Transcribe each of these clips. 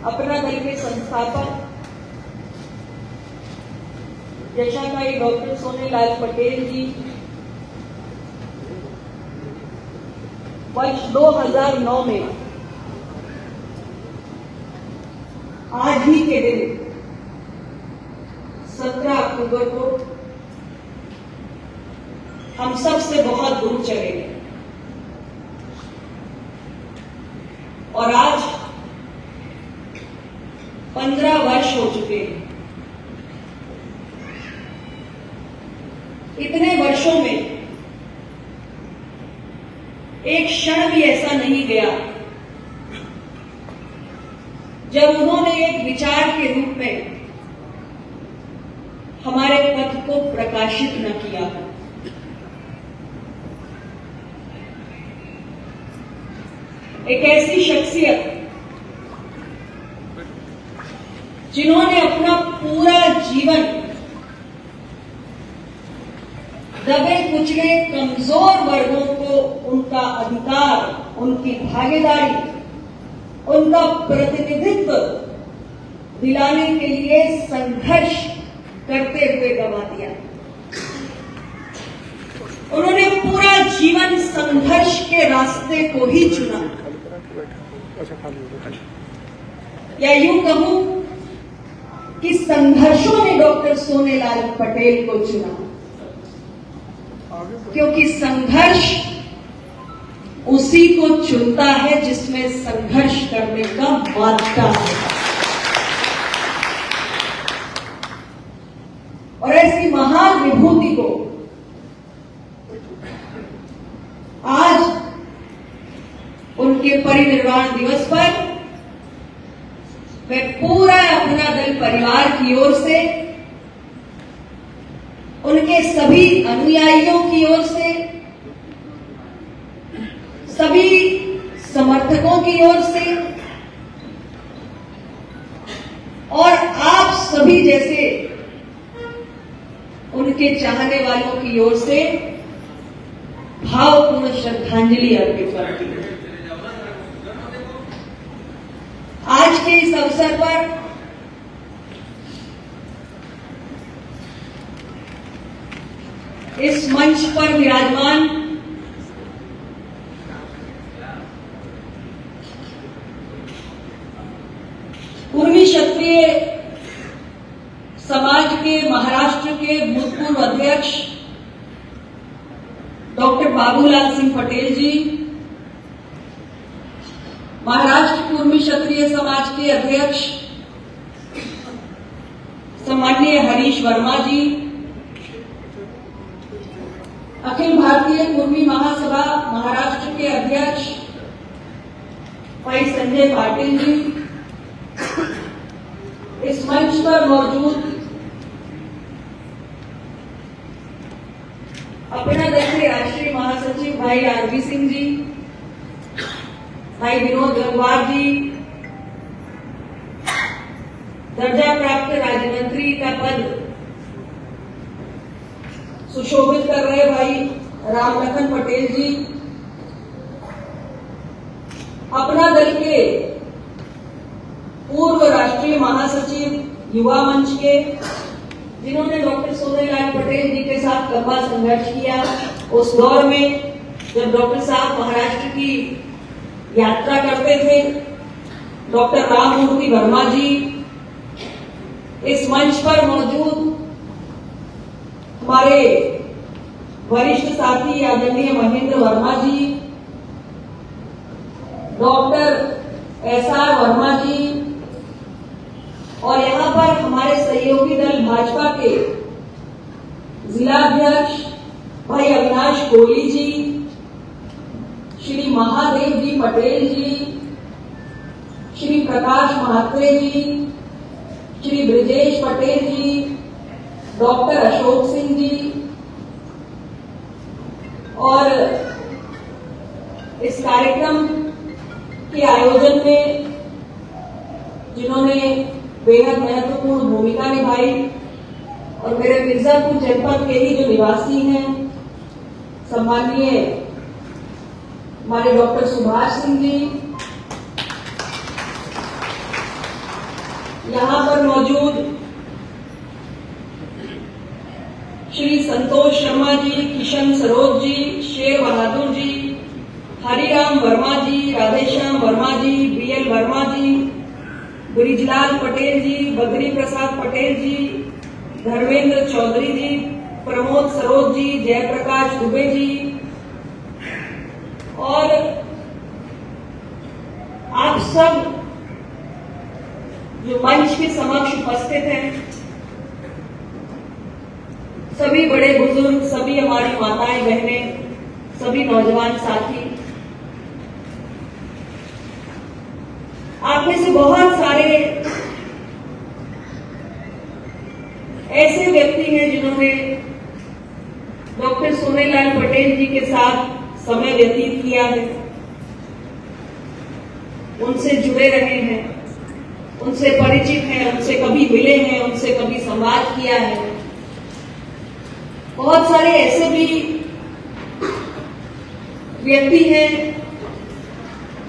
अपना दल के संस्थापक यशाताई डॉक्टर सोनेलाल पटेल जी वर्ष 2009 में आज ही के दिन 17 अक्टूबर को हम सब से बहुत दूर चले गए और आज 15 वर्ष हो चुके हैं। इतने वर्षों में एक क्षण भी ऐसा नहीं गया जब उन्होंने एक विचार के रूप में हमारे पथ को प्रकाशित न किया हो। एक ऐसी शख्सियत जिन्होंने अपना पूरा जीवन दबे कुचले कमजोर वर्गों को उनका अधिकार, उनकी भागीदारी, उनका प्रतिनिधित्व दिलाने के लिए संघर्ष करते हुए गवा दिया। उन्होंने पूरा जीवन संघर्ष के रास्ते को ही चुना, या यूं कहूं कि संघर्षों ने डॉक्टर सोनेलाल पटेल को चुना, क्योंकि संघर्ष उसी को चुनता है जिसमें संघर्ष करने का मानता है। और ऐसी महान विभूति को आज उनके परिनिर्वाण दिवस पर मैं पूरा अपना दल परिवार की ओर से, उनके सभी अनुयायियों की ओर से, सभी समर्थकों की ओर से और आप सभी जैसे उनके चाहने वालों की ओर से भावपूर्ण श्रद्धांजलि अर्पित करती हूं। आज के इस अवसर पर इस मंच पर विराजमान कुर्मी क्षत्रिय समाज के महाराष्ट्र के भूतपूर्व अध्यक्ष डॉक्टर बाबूलाल सिंह पटेल जी, महाराष्ट्र कुर्मी क्षत्रिय समाज के अध्यक्ष सम्माननीय हरीश वर्मा जी, अखिल भारतीय कुर्मी महासभा महाराष्ट्र के अध्यक्ष भाई संजय पाटिल जी, इस मंच पर मौजूद अपना दल के राष्ट्रीय महासचिव भाई आरबी सिंह जी, भाई विनोद गंगवार जी, दर्जा प्राप्त राज्य मंत्री का पद सुशोभित कर रहे भाई रामलखन पटेल जी, अपना दल के पूर्व राष्ट्रीय महासचिव युवा मंच के, जिन्होंने डॉक्टर सोनेलाल पटेल जी के साथ लंबा संघर्ष किया उस दौर में जब डॉक्टर साहब महाराष्ट्र की यात्रा करते थे, डॉक्टर राममूर्ति वर्मा जी, इस मंच पर मौजूद हमारे वरिष्ठ साथी आदरणीय महेंद्र वर्मा जी, डॉक्टर एसआर वर्मा जी, और यहां पर हमारे सहयोगी दल भाजपा के जिलाध्यक्ष भाई अविनाश कोहली जी, श्री महादेव जी पटेल जी, श्री प्रकाश महात्रे जी, श्री ब्रिजेश पटेल जी, डॉक्टर अशोक सिंह जी, और इस कार्यक्रम के आयोजन में जिन्होंने बेहद महत्वपूर्ण भूमिका निभाई और मेरे मिर्जापुर जनपद के ही जो निवासी हैं, सम्माननीय हमारे डॉक्टर सुभाष सिंह जी, यहाँ पर मौजूद श्री संतोष शर्मा जी, किशन सरोज जी, शेर बहादुर जी, हरिराम वर्मा जी, राधेश्याम वर्मा जी, बीएल वर्मा जी, ब्रिजलाल पटेल जी, बद्री प्रसाद पटेल जी, धर्मेंद्र चौधरी जी, प्रमोद सरोज जी, जयप्रकाश दुबे जी और आप सब जो मंच के समक्ष उपस्थित हैं, सभी बड़े बुजुर्ग, सभी हमारी माताएं बहनें, सभी नौजवान साथी, आप में से बहुत सारे ऐसे व्यक्ति हैं जिन्होंने डॉक्टर सोनेलाल पटेल जी के साथ समय व्यतीत किया है, उनसे जुड़े रहे हैं, उनसे परिचित हैं, उनसे कभी मिले हैं, उनसे कभी संवाद किया है। बहुत सारे ऐसे भी व्यक्ति हैं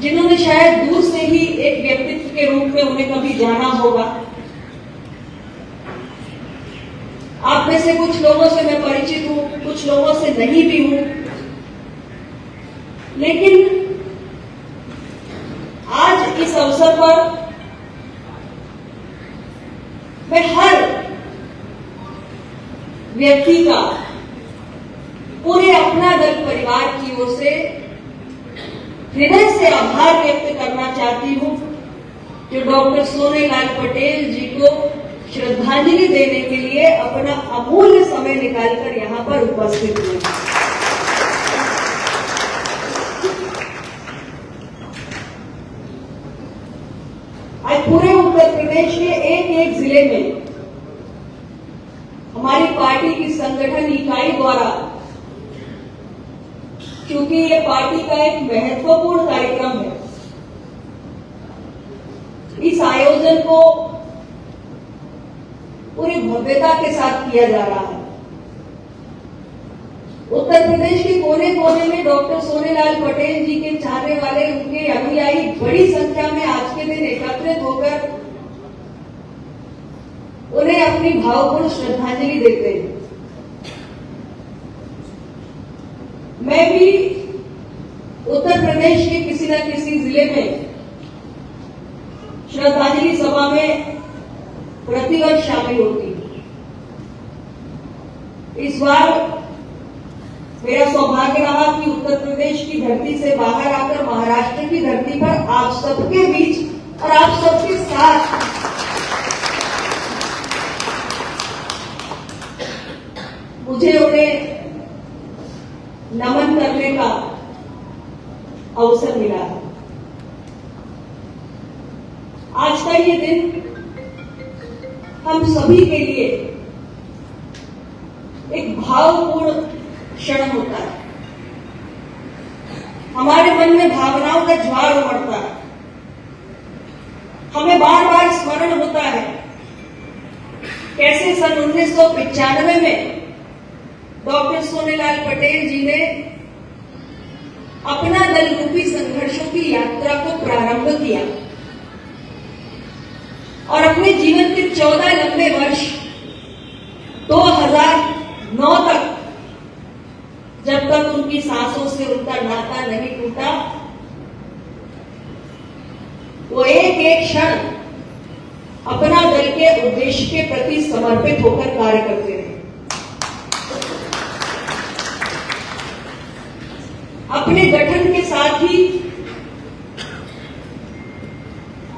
जिन्होंने शायद दूर से ही एक व्यक्तित्व के रूप में उन्हें कभी जाना होगा। आप में से कुछ लोगों से मैं परिचित हूं, कुछ लोगों से नहीं भी हूं, लेकिन आज इस अवसर पर मैं हर व्यक्ति का पूरे अपना दल परिवार की ओर से हृदय से आभार व्यक्त करना चाहती हूं, जो डॉक्टर सोनेलाल पटेल जी को श्रद्धांजलि देने के लिए अपना अमूल्य समय निकालकर यहां पर उपस्थित हुए। आज पूरे उत्तर प्रदेश के एक एक जिले में हमारी पार्टी की संगठन इकाई द्वारा, क्योंकि ये पार्टी का एक महत्वपूर्ण कार्यक्रम है, इस आयोजन को पूरी भव्यता के साथ किया जा रहा है। उत्तर प्रदेश के कोने कोने में डॉक्टर सोनेलाल पटेल जी के चाहने वाले, उनके अनुयायी बड़ी संख्या में आज के दिन एकत्रित होकर उन्हें अपनी भावपूर्ण श्रद्धांजलि देते हैं। मैं भी उत्तर प्रदेश के किसी न किसी जिले में श्रद्धांजलि सभा में प्रतिवर्ष शामिल होती हूं। इस बार मेरा सौभाग्य रहा कि उत्तर प्रदेश की धरती से बाहर आकर महाराष्ट्र की धरती पर आप सबके बीच और आप सबके साथ मुझे उन्हें नमन करने का अवसर मिला है। आज का ये दिन हम सभी के लिए एक भावपूर्ण क्षण होता है। हमारे मन में भावनाओं का ज्वार उमड़ता है। हमें बार बार स्मरण होता है कैसे सन 1995 में डॉक्टर सोनेलाल पटेल जी ने अपना दल रूपी संघर्षों की यात्रा को प्रारंभ किया और अपने जीवन के 14 लंबे वर्ष 2009 तक, जब तक उनकी सांसों से उनका नाता नहीं टूटा, वो एक एक क्षण अपना दल के उद्देश्य के प्रति समर्पित होकर कार्य करते रहे। अपने गठन के साथ ही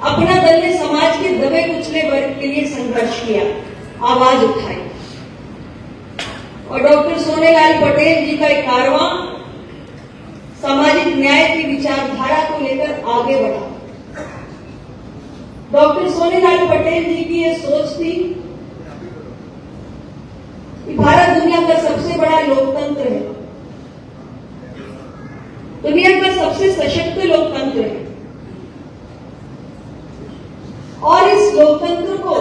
अपना दल ने समाज के दबे कुचले वर्ग के लिए संघर्ष किया, आवाज उठाई और डॉक्टर सोनेलाल पटेल जी का एक कारवां सामाजिक न्याय की विचारधारा को लेकर आगे बढ़ा। डॉक्टर सोनेलाल पटेल जी की यह सोच थी कि भारत दुनिया का सबसे बड़ा लोकतंत्र है, दुनिया का सबसे सशक्त लोकतंत्र है और इस लोकतंत्र को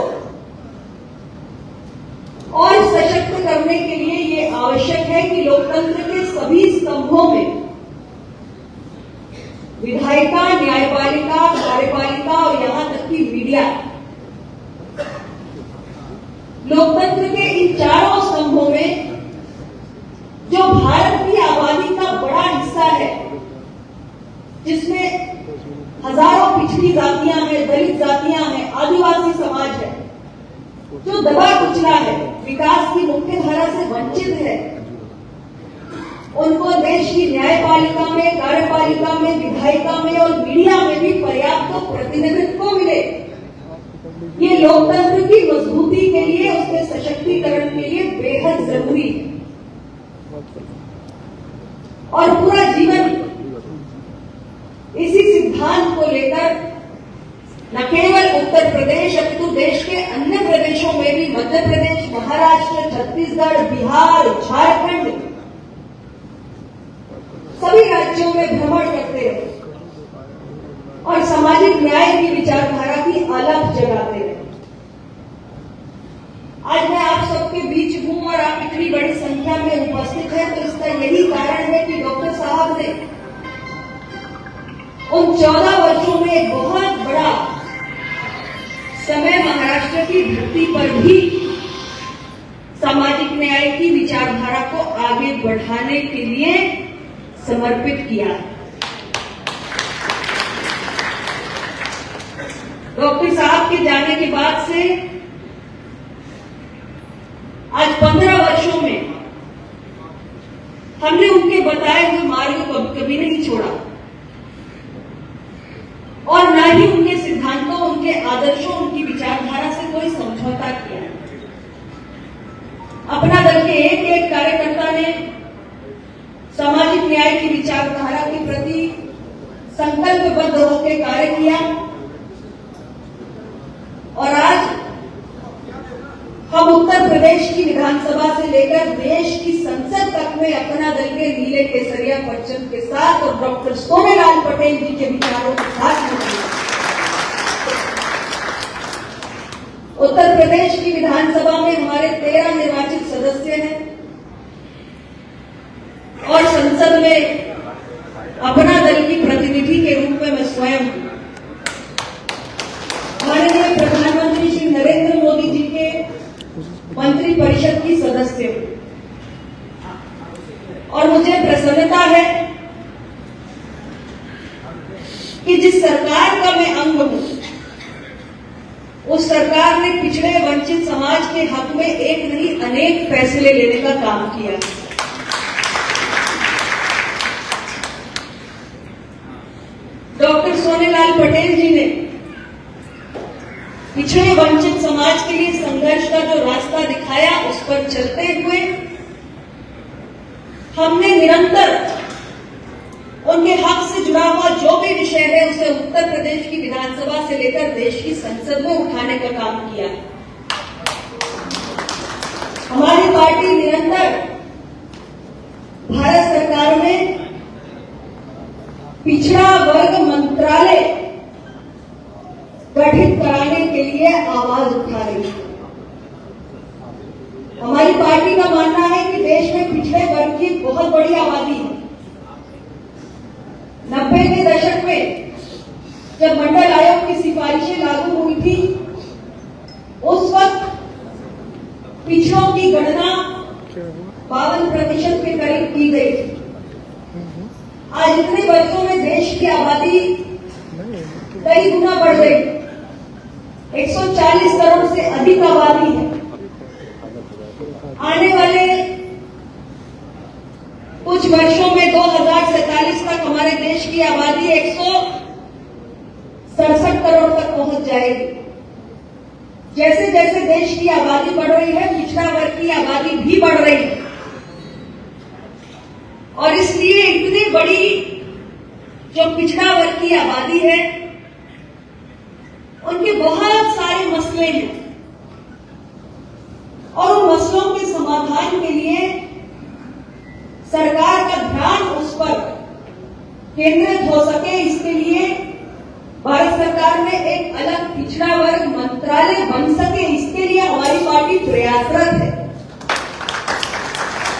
और सशक्त करने के लिए ये आवश्यक है कि लोकतंत्र के सभी स्तंभों में विधायिका, न्यायपालिका, कार्यपालिका और यहां तक कि मीडिया लोकतंत्र के इन चारों स्तंभों में जो भारत की आबादी का बड़ा हिस्सा है, जिसमें हजारों पिछड़ी जातियां हैं, दलित जातियां हैं, आदिवासी समाज है, जो दबा कुचला है, विकास की मुख्य धारा से वंचित है, उनको देश की न्यायपालिका में, कार्यपालिका में, विधायिका में और मीडिया में भी पर्याप्त प्रतिनिधित्व मिले, ये लोकतंत्र की मजबूती के लिए, उसके सशक्तिकरण के लिए बेहद जरूरी है। और पूरा जीवन इसी सिद्धांत को लेकर न केवल उत्तर प्रदेश अपितु देश के अन्य प्रदेशों में भी, मध्य प्रदेश, महाराष्ट्र, छत्तीसगढ़, बिहार, झारखंड, सभी राज्यों में भ्रमण करते रहे और सामाजिक न्याय की विचारधारा की अलग जगाते रहे। आज मैं आप सबके बीच हूं और आप इतनी बड़ी संख्या में उपस्थित हैं, तो इसका यही कारण है कि डॉक्टर साहब ने उन 14 वर्षों में एक बहुत बड़ा समय महाराष्ट्र की धरती पर भी सामाजिक न्याय की विचारधारा को आगे बढ़ाने के लिए समर्पित किया। डॉक्टर साहब के जाने के बाद से आज 15 वर्षों में हमने उनके बताए हुए मार्ग को कभी नहीं छोड़ा और न ही उनके सिद्धांतों, उनके आदर्शों, उनकी विचारधारा से कोई समझौता किया। अपना दल के एक एक कार्यकर्ता ने सामाजिक न्याय की विचारधारा के प्रति संकल्पबद्ध होकर कार्य किया और आज हम उत्तर प्रदेश की विधानसभा से लेकर देश की संसद तक में अपना दल के नीले केसरिया परचम के साथ और डॉक्टर सोनेलाल पटेल जी के विचारों के साथ उत्तर प्रदेश की विधानसभा में हमारे 13 निर्वाचित सदस्य हैं और संसद में अपना दल की प्रतिनिधि के रूप में मैं स्वयं माननीय प्रधानमंत्री श्री नरेंद्र मोदी जी के मंत्री परिषद की सदस्य और मुझे प्रसन्नता है कि जिस सरकार का मैं अंग हूं, उस सरकार ने पिछड़े वंचित समाज के हक में एक नहीं अनेक फैसले लेने का काम किया। डॉक्टर सोनेलाल पटेल जी ने पिछड़े वंचित समाज के लिए संघर्ष का जो रास्ता दिखाया, उस पर चलते हुए हमने निरंतर उनके हक से जुड़ा हुआ जो भी विषय है उसे उत्तर प्रदेश की विधानसभा से लेकर देश की संसद में उठाने का काम किया। हमारी पार्टी निरंतर भारत सरकार में पिछड़ा वर्ग मंत्रालय गठित कराने के लिए आवाज उठा रही है। हमारी पार्टी का मानना है कि देश में पिछड़े वर्ग की बहुत बड़ी आबादी है। 90 के दशक में जब मंडल आयोग की सिफारिशें लागू हुई थी, उस वक्त पिछड़ों की गणना 52% के करीब की गई थी। आज इतने वर्षों में देश की आबादी कई गुना बढ़ गई, 140 करोड़ से अधिक आबादी है। आने वाले कुछ वर्षों में 2047 तक हमारे देश की आबादी 167 करोड़ तक पहुंच जाएगी। जैसे जैसे देश की आबादी बढ़ रही है, पिछड़ा वर्ग की आबादी भी बढ़ रही है और इसलिए इतनी बड़ी जो पिछड़ा वर्ग की आबादी है, उनके बहुत सारे मसले हैं और उन मसलों के समाधान के लिए सरकार का ध्यान उस पर केंद्रित हो सके, इसके लिए भारत सरकार में एक अलग पिछड़ा वर्ग मंत्रालय बन सके, इसके लिए हमारी पार्टी